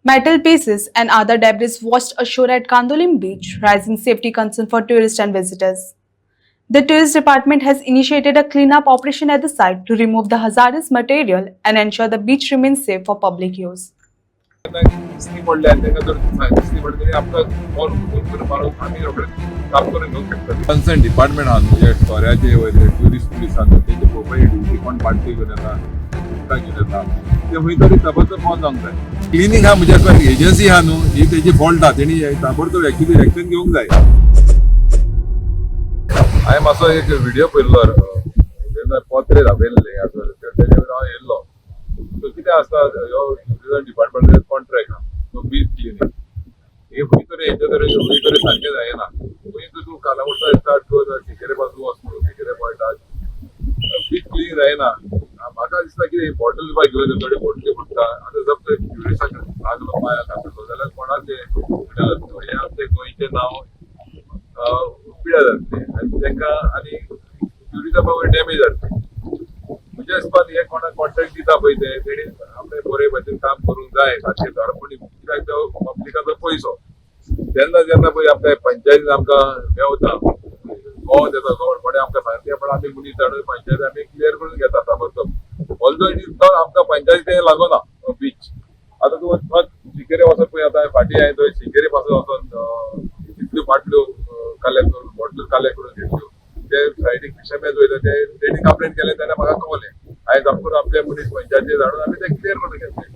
Metal pieces and other debris washed ashore at Kandolim beach, raising safety concern for tourists and visitors. The tourist department has initiated a cleanup operation at the site to remove the hazardous material and ensure the beach remains safe for public use. दिसती पडल्या तेका जर दिसती पडली तरी आमकां phone करून मारून आमी रोखडे काम करून घेवंक शकता. कन्सर्न डिपार्टमेंट आहा न्हू जे टोऱ्याचे वयले ट्युरिस्ट पुलीस आहा तेंचे पळोवपाची ड्युटी कोण पार्टी घेवन येता उदकां घेवन येता ते खंय तरी ताबडतोब बंद जावंक जाय. क्लिनींग आहा म्हणजे असो एजन्सी आहा न्हू ही तेजी फॉल्ट आहा तेणी ताबडतोब एक्चुअली एक्शन घेवंक जाय. हांवें मातसो एक व्हिडिओ पळयल्लो जेन्ना पत्रे दाखयल्ले तेजे वयर हांव येयल्लो. सो कितें आसता ह्यो टुरिजम डिपार्टमेंटाचो कॉन्ट्रॅक्ट आहा तो बीच क्लिनींग हे खंय तरी हेचे तरी खंय तरी सारकें जायना. खंय तूं कालावडचा स्टार्ट कर शिकेरे पासून वचून शिकेरे पॉयंटार बीच क्लिनींग जायना. म्हाका दिसता की बॉटल बाय घेवन थोडी बॉटली पडटा आतां जर ट्युरिस्टाक लागलो पांयाक घातलो जाल्यार कोणाचें हे आमचें गोंयचें नांव पिड्यार जातलें आनी तांकां आनी ट्युरिजमा वयर डॅमेज जातलें. म्हणजे हिसपान हे कोणाक कॉन्ट्रॅक्ट दिता पळय ते तेणी आपलें बरे भाशेन काम करूंक जाय सारकें धडपणी कित्याक तो पब्लिकाचो पयसो जेन्ना जेन्ना पळय आपल्या पंचायतीन आमकां मेवता गोवत येता गव्हर्नमेंट आमकां सांगता पण आमी मनीस धाडून पंचायती आमी क्लियर करून घेता ताबडतोब ऑल्दो इट इज नॉट आमकां पंचायती लागना बीच. आतां तूं शिकेरे वचोन पळय आतां फाटीं हांवें थंय शिकेरे पासून वचोन इतल्यो बाटल्यो कलेक्ट करून बॉटल्यो कलेक्ट करून घेतल्यो ते सायडीक फिशरमॅन वयले ते तेणी कंप्लेंट केले तेन्ना म्हाका कळलें हांवें जापून आपले मनीस पंचायती धाडून आमी ते क्लियर करून घेतले.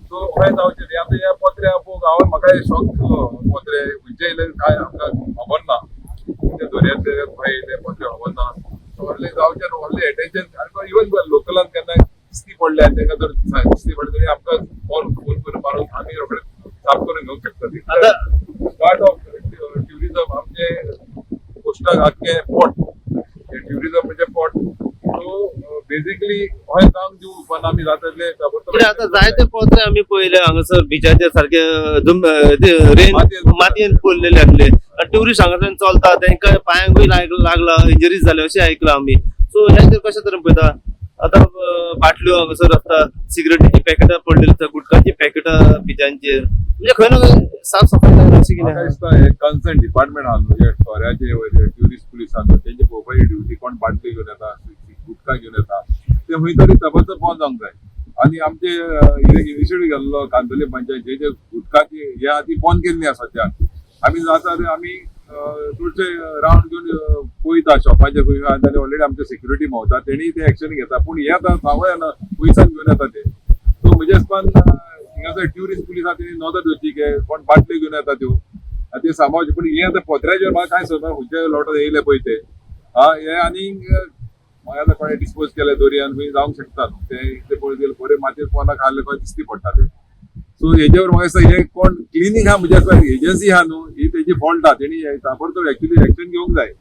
सो खंय जावचें न्ही आतां ह्या पत्र्या पळोवंक हांव म्हाका शॉक दिलो पत्रे खंयचे येयले काय आमकां खबर ना ते दर्यांतले खंय येयले पत्रे खबर ना. व्हडलें जावचें न्हू व्हडलें एटेन्शन आनी इवन लोकलान केन्ना दिसती पडल्या तांकां जर दिसती पडली तरी आमकां फोन करून मारून आमी रोखडे साफ करून घेवंक शकता. पार्ट ऑफ ट्युरिजम आमचे कोस्टाक आख्खे पोर्ट ट्युरिजम म्हणजे पोर्ट सो बेसिकली हय काम दिवं पण आमी जाता तितले कितें आतां जायते पत्रे आमी पळयले हांगासर बिचाचेर सारखे रेन मातयेन पडलेले आसले आनी ट्युरिस्ट हांगासर चलता तांकां पांयांकूय लागला इंजरीज जाले अशें आयकलां आमी. सो ह्या कशें तरेन पळयता आतां बाटल्यो हांगासर आसता सिगरेटीची पॅकेटां पडलेली आसता गुटखाची पॅकेटां बिचांचेर म्हणजे खंय ना खंय साफ सफाई जाय अशें म्हाका कितें दिसता हे कन्सर्न डिपार्टमेंट आहा न्हू जे टोऱ्याचे वयले ट्युरिस्ट पुलीस आहा तेंचे पळोवपाची ड्युटी कोण बाटली घेवन येता गुटखा घेवन येता ते खंय तरी ताबडतोब बंद जावंक जाय. आनी आमचे इनिशिएटीव गेल्लो कांदोली पंचायत जे गुटखाची हे आहा ती बंद केल्ली आहा सद्याक. आमी जाता ते आमी चडशे रावंड घेवन पळयता शॉपाचे खंय जाल्यार ऑलरेडी आमचे सिक्युरिटी भोंवता तेणी ते एक्शन घेता पूण हे आतां सांगूं येना पयसान घेवन येता ते. सो म्हजे हिसपान हिंगासर ट्युरिस्ट पुलीस आहा तेणी नदर धरची की कोण बाटल्यो घेवन येता त्यो ते सांबाळचे. पूण हे आतां पत्र्याचेर म्हाका कांय समजना खंयचे लोटो येयले पळय ते हे आनीक म्हाका आतां कोणें डिस्पोज केले दर्यान खंय जावंक शकता न्हू ते पळय बरे मातयेर पोंदाक हाडले खंय दिसती पडटा ते. सो हेजेवर म्हाका दिसता हे कोण क्लिनींग आहा म्हणजे एजन्सी आहा न्हू ही तेजी फॉल्ट आहा तेणी ताबडतोब एक्चुअली एक्शन घेवंक जाय.